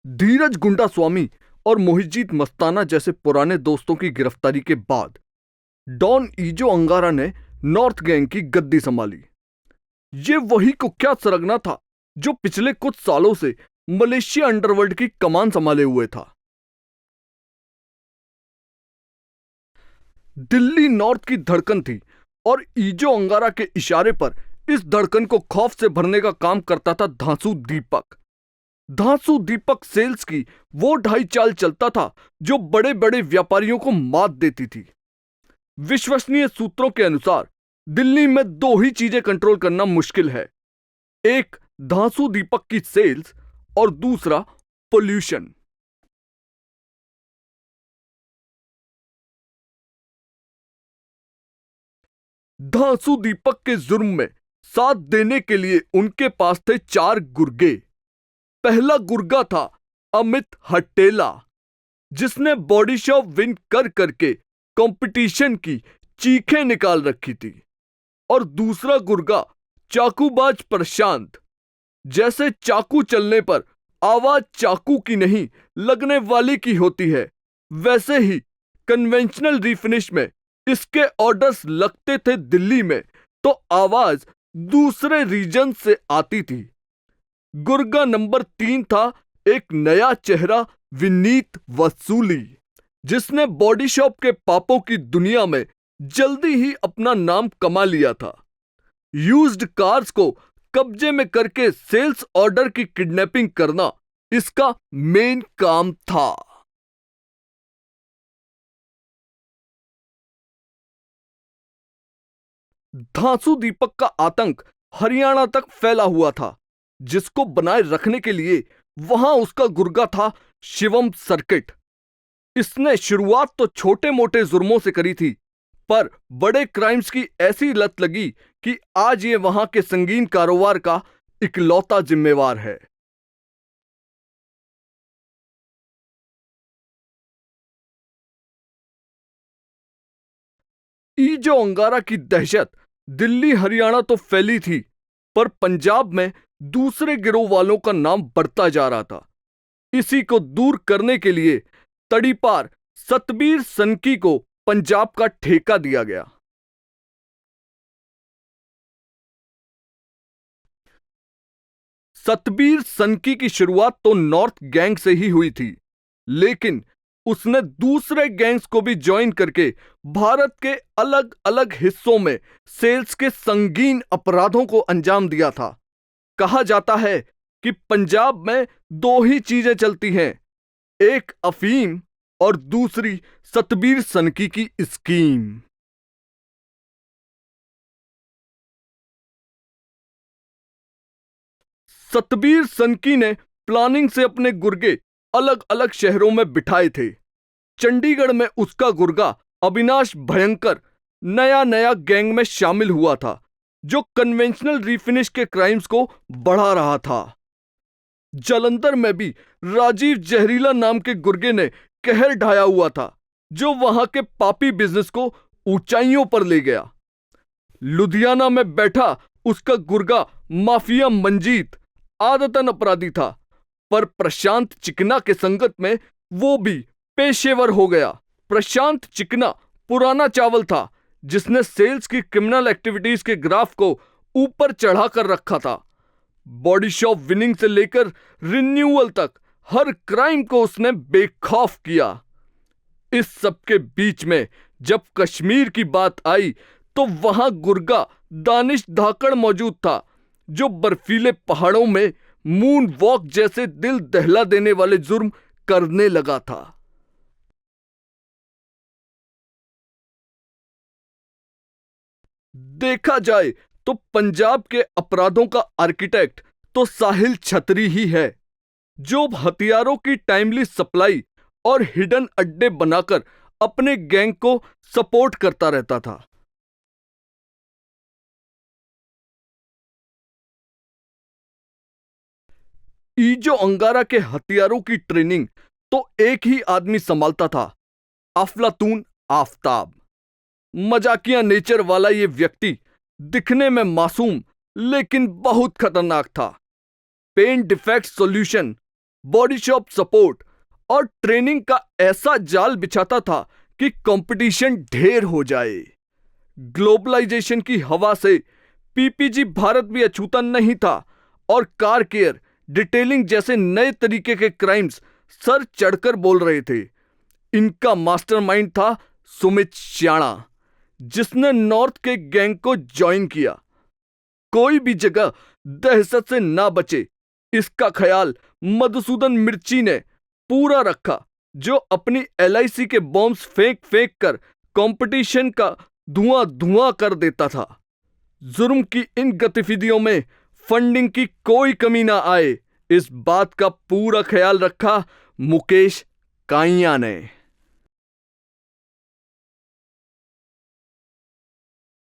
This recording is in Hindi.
धीरज गुंडा स्वामी और मोहितजीत मस्ताना जैसे पुराने दोस्तों की गिरफ्तारी के बाद डॉन ईजो अंगारा ने नॉर्थ गैंग की गद्दी संभाली। ये वही कुख्यात सरगना था जो पिछले कुछ सालों से मलेशिया अंडरवर्ल्ड की कमान संभाले हुए था। दिल्ली नॉर्थ की धड़कन थी और ईजो अंगारा के इशारे पर इस धड़कन को खौफ से भरने का काम करता था धांसू दीपक। धांसू दीपक सेल्स की वो ढाई चाल चलता था जो बड़े बड़े व्यापारियों को मात देती थी। विश्वसनीय सूत्रों के अनुसार दिल्ली में दो ही चीजें कंट्रोल करना मुश्किल है, एक धांसू दीपक की सेल्स और दूसरा पोल्यूशन। धांसू दीपक के जुर्म में साथ देने के लिए उनके पास थे चार गुर्गे। पहला गुर्गा था अमित हट्टेला, जिसने बॉडी शॉप विन कर करके कंपटीशन की चीखें निकाल रखी थी, और दूसरा गुर्गा चाकूबाज प्रशांत। जैसे चाकू चलने पर आवाज चाकू की नहीं लगने वाली की होती है, वैसे ही कन्वेंशनल रिफिनिश में इसके ऑर्डर्स लगते थे दिल्ली में तो आवाज दूसरे रीजन से आती थी। गुर्गा नंबर 3 था एक नया चेहरा विनीत वसूली, जिसने बॉडी शॉप के पापों की दुनिया में जल्दी ही अपना नाम कमा लिया था। यूज्ड कार्स को कब्जे में करके सेल्स ऑर्डर की किडनैपिंग करना इसका मेन काम था। धांसू दीपक का आतंक हरियाणा तक फैला हुआ था, जिसको बनाए रखने के लिए वहां उसका गुर्गा था शिवम सर्किट। इसने शुरुआत तो छोटे मोटे जुर्मों से करी थी, पर बड़े क्राइम्स की ऐसी लत लगी कि आज ये वहां के संगीन कारोबार का इकलौता जिम्मेवार है। ईजो अंगारा की दहशत दिल्ली हरियाणा तो फैली थी, पर पंजाब में दूसरे गिरोह वालों का नाम बढ़ता जा रहा था। इसी को दूर करने के लिए तड़ीपार सतबीर सनकी को पंजाब का ठेका दिया गया। सतबीर सनकी की शुरुआत तो नॉर्थ गैंग से ही हुई थी, लेकिन उसने दूसरे गैंग्स को भी ज्वाइन करके भारत के अलग अलग हिस्सों में सेल्स के संगीन अपराधों को अंजाम दिया था। कहा जाता है कि पंजाब में दो ही चीजें चलती हैं, एक अफीम और दूसरी सतबीर सनकी की स्कीम। सतबीर सनकी ने प्लानिंग से अपने गुर्गे अलग अलग शहरों में बिठाए थे। चंडीगढ़ में उसका गुर्गा अविनाश भयंकर नया नया गैंग में शामिल हुआ था, जो कन्वेंशनल रिफिनिश के क्राइम्स को बढ़ा रहा था। जालंधर में भी राजीव जहरीला नाम के गुर्गे ने कहर ढाया हुआ था, जो वहां के पापी बिजनेस को ऊंचाइयों पर ले गया। लुधियाना में बैठा उसका गुर्गा माफिया मंजीत आदतन अपराधी था, पर प्रशांत चिकना के संगत में वो भी पेशेवर हो गया। प्रशांत चिकना पुराना चावल था, जिसने सेल्स की क्रिमिनल एक्टिविटीज के ग्राफ को ऊपर चढ़ा कर रखा था। बॉडी शॉप विनिंग से लेकर रिन्यूअल तक हर क्राइम को उसने बेखौफ किया। इस सब के बीच में जब कश्मीर की बात आई तो वहां गुर्गा दानिश धाकड़ मौजूद था, जो बर्फीले पहाड़ों में मून वॉक जैसे दिल दहला देने वाले जुर्म करने लगा था। देखा जाए तो पंजाब के अपराधों का आर्किटेक्ट तो साहिल छतरी ही है, जो हथियारों की टाइमली सप्लाई और हिडन अड्डे बनाकर अपने गैंग को सपोर्ट करता रहता था। ईजो अंगारा के हथियारों की ट्रेनिंग तो एक ही आदमी संभालता था, अफलातून आफताब। मजाकिया नेचर वाला ये व्यक्ति दिखने में मासूम लेकिन बहुत खतरनाक था। Paint defect solution body shop support और ट्रेनिंग का ऐसा जाल बिछाता था कि कंपटीशन ढेर हो जाए। ग्लोबलाइजेशन की हवा से पीपीजी भारत भी अछूता नहीं था और कार केयर, डिटेलिंग जैसे नए तरीके के क्राइम्स सर चढ़कर बोल रहे थे। इनका मास्टरमाइंड था सुमित श्याणा, जिसने नॉर्थ के गैंग को ज्वाइन किया। कोई भी जगह दहशत से ना बचे, इसका ख्याल मधुसूदन मिर्ची ने पूरा रखा, जो अपनी एलआईसी के बॉम्ब्स फेंक फेंक कर कंपटीशन का धुआं धुआं कर देता था। जुर्म की इन गतिविधियों में फंडिंग की कोई कमी ना आए, इस बात का पूरा ख्याल रखा मुकेश काइया ने।